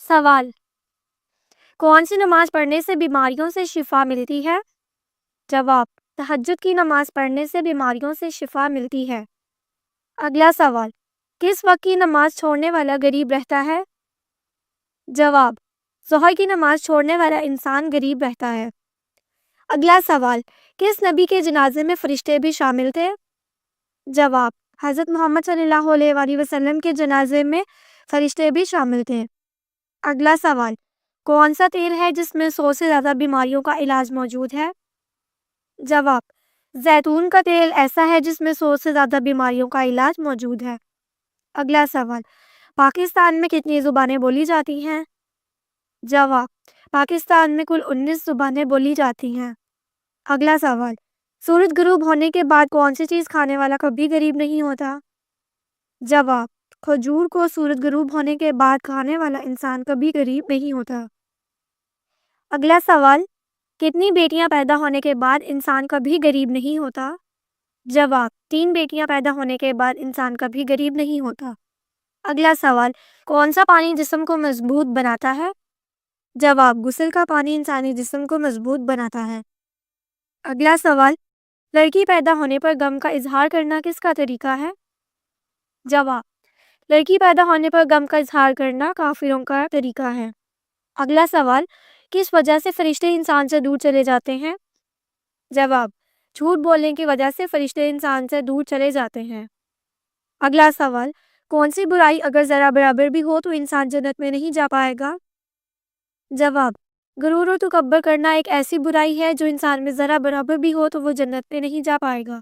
سوال: کون سی نماز پڑھنے سے بیماریوں سے شفا ملتی ہے؟ جواب: تہجد کی نماز پڑھنے سے بیماریوں سے شفا ملتی ہے۔ اگلا سوال: کس وقت کی نماز چھوڑنے والا غریب رہتا ہے؟ جواب: ظہر کی نماز چھوڑنے والا انسان غریب رہتا ہے۔ اگلا سوال: کس نبی کے جنازے میں فرشتے بھی شامل تھے؟ جواب: حضرت محمد صلی اللہ علیہ وآلہ وسلم کے جنازے میں فرشتے بھی شامل تھے۔ اگلا سوال: کون سا تیل ہے جس میں 100 سے زیادہ بیماریوں کا علاج موجود ہے؟ جواب: زیتون کا تیل ایسا ہے جس میں 100 سے زیادہ بیماریوں کا علاج موجود ہے۔ اگلا سوال: پاکستان میں کتنی زبانیں بولی جاتی ہیں؟ جواب: پاکستان میں کل 19 زبانیں بولی جاتی ہیں۔ اگلا سوال: سورج غروب ہونے کے بعد کون سی چیز کھانے والا کبھی غریب نہیں ہوتا؟ جواب: کھجور کو سورج غروب ہونے کے بعد کھانے والا انسان کبھی غریب نہیں ہوتا۔ اگلا سوال: کتنی بیٹیاں پیدا ہونے کے بعد انسان کبھی غریب نہیں ہوتا؟ جواب: 3 بیٹیاں پیدا ہونے کے بعد انسان کبھی غریب نہیں ہوتا۔ اگلا سوال: کون سا پانی جسم کو مضبوط بناتا ہے؟ جواب: غسل کا پانی انسانی جسم کو مضبوط بناتا ہے۔ اگلا سوال: لڑکی پیدا ہونے پر غم کا اظہار کرنا کس کا طریقہ ہے؟ جواب: لڑکی پیدا ہونے پر غم کا اظہار کرنا کافروں کا طریقہ ہے۔ اگلا سوال: کس وجہ سے فرشتے انسان سے دور چلے جاتے ہیں؟ جواب: جھوٹ بولنے کی وجہ سے فرشتے انسان سے دور چلے جاتے ہیں۔ اگلا سوال: کون سی برائی اگر ذرا برابر بھی ہو تو انسان جنت میں نہیں جا پائے گا؟ جواب: غرور و تکبر کرنا ایک ایسی برائی ہے جو انسان میں ذرا برابر بھی ہو تو وہ جنت میں نہیں جا پائے گا۔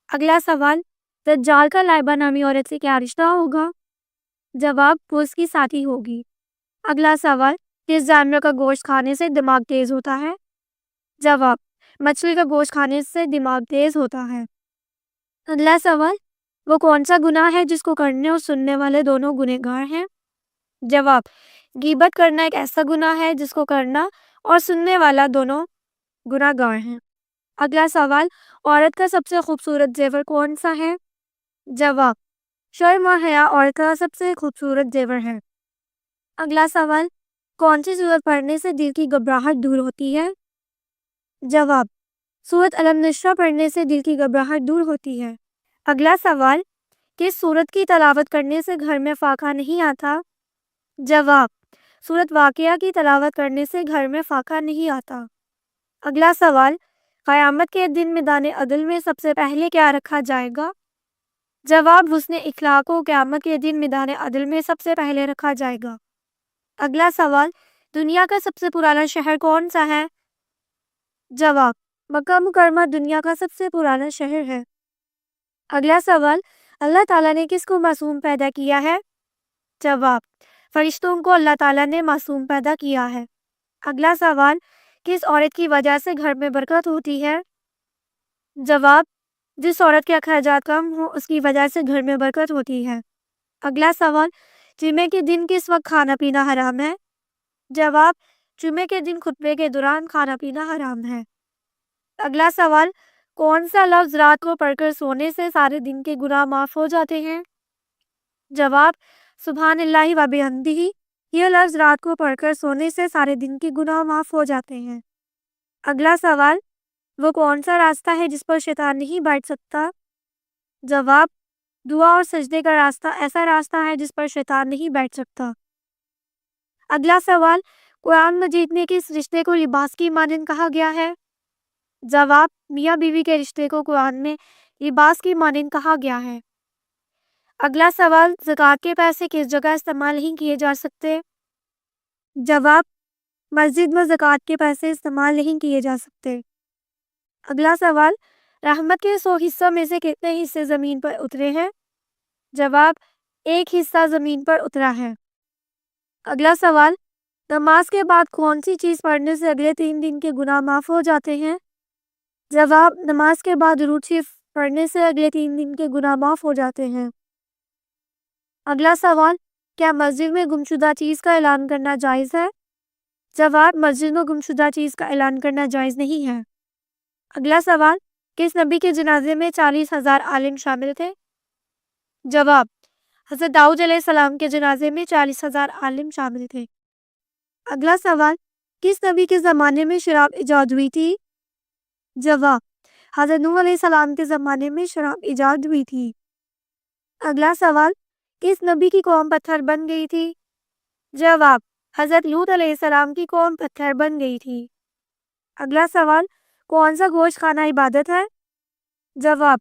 اگلا سوال: دجال کا لائبہ نامی عورت سے کیا رشتہ ہوگا؟ جواب: وہ اس کی ساتھی ہوگی۔ اگلا سوال: کس جانور کا گوشت کھانے سے دماغ تیز ہوتا ہے؟ جواب: مچھلی کا گوشت کھانے سے دماغ تیز ہوتا ہے۔ اگلا سوال: وہ کون سا گناہ ہے جس کو کرنے اور سننے والے دونوں گنہگار ہیں؟ جواب: غیبت کرنا ایک ایسا گناہ ہے جس کو کرنا اور سننے والا دونوں گنہگار ہیں۔ اگلا سوال: عورت کا سب سے خوبصورت زیور کون سا ہے؟ جواب: شرم اور حیا عورت کا سب سے خوبصورت زیور ہے۔ اگلا سوال: کون سی سورت پڑھنے سے دل کی گھبراہٹ دور ہوتی ہے؟ جواب: سورت الم نشرح پڑھنے سے دل کی گھبراہٹ دور ہوتی ہے۔ اگلا سوال: کس سورت کی تلاوت کرنے سے گھر میں فاقہ نہیں آتا؟ جواب: سورت واقعہ کی تلاوت کرنے سے گھر میں فاقہ نہیں آتا۔ اگلا سوال: قیامت کے دن میدان عدل میں سب سے پہلے کیا رکھا جائے گا؟ جواب: حسن اخلاق کو قیامت کے دن میدان عدل میں سب سے پہلے رکھا جائے گا۔ اگلا سوال: دنیا کا سب سے پرانا شہر کون سا ہے؟ جواب: مکہ مکرمہ دنیا کا سب سے پرانا شہر ہے۔ اگلا سوال: اللہ تعالیٰ نے کس کو معصوم پیدا کیا ہے؟ جواب: فرشتوں کو اللہ تعالیٰ نے معصوم پیدا کیا ہے۔ اگلا سوال: کس عورت کی وجہ سے گھر میں برکت ہوتی ہے؟ جواب: جس عورت کے اخراجات کم ہوں اس کی وجہ سے گھر میں برکت ہوتی ہے۔ اگلا سوال: جمعے کے دن کس وقت کھانا پینا حرام ہے؟ جواب: جمعے کے دن خطبے کے دوران کھانا پینا حرام ہے۔ اگلا سوال: کون سا لفظ رات کو پڑھ کر سونے سے سارے دن کے گناہ معاف ہو جاتے ہیں؟ جواب: سبحان اللہ و بحمدہ۔ یہ لفظ رات کو پڑھ کر سونے سے سارے دن کے گناہ معاف ہو جاتے ہیں۔ اگلا سوال: وہ کون سا راستہ ہے جس پر شیطان نہیں بیٹھ سکتا؟ جواب: دعا اور سجدے کا راستہ ایسا راستہ ہے جس پر شیطان نہیں بیٹھ سکتا۔ اگلا سوال: قرآن مجید میں کس رشتے کو لباس کی مانند کہا گیا ہے؟ جواب: میاں بیوی کے رشتے کو قرآن میں لباس کی مانند کہا گیا ہے۔ اگلا سوال: زکوٰۃ کے پیسے کس جگہ استعمال نہیں کیے جا سکتے؟ جواب: مسجد میں زکوٰۃ کے پیسے استعمال نہیں کیے جا سکتے۔ اگلا سوال: رحمت کے 100 حصوں میں سے کتنے حصے زمین پر اترے ہیں؟ جواب: 1 حصہ زمین پر اترا ہے۔ اگلا سوال: نماز کے بعد کون سی چیز پڑھنے سے اگلے 3 دن کے گناہ معاف ہو جاتے ہیں؟ جواب: نماز کے بعد درود شریف پڑھنے سے اگلے 3 دن کے گناہ معاف ہو جاتے ہیں۔ اگلا سوال: کیا مسجد میں گمشدہ چیز کا اعلان کرنا جائز ہے؟ جواب: مسجد میں گمشدہ چیز کا اعلان کرنا جائز نہیں ہے۔ اگلا سوال: کس نبی کے جنازے میں 40,000 عالم شامل تھے؟ جواب: حضرت داؤد علیہ السلام کے جنازے میں 40,000 عالم شامل تھے۔ اگلا سوال، کس نبی کے زمانے میں شراب ایجاد ہوئی تھی؟ جواب، حضرت نوح علیہ السلام کے زمانے میں شراب ایجاد ہوئی تھی۔ اگلا سوال، کس نبی کی قوم پتھر بن گئی تھی؟ جواب، حضرت لوط علیہ السلام کی قوم پتھر بن گئی تھی۔ اگلا سوال، کون سا گوشت کھانا عبادت ہے؟ جواب،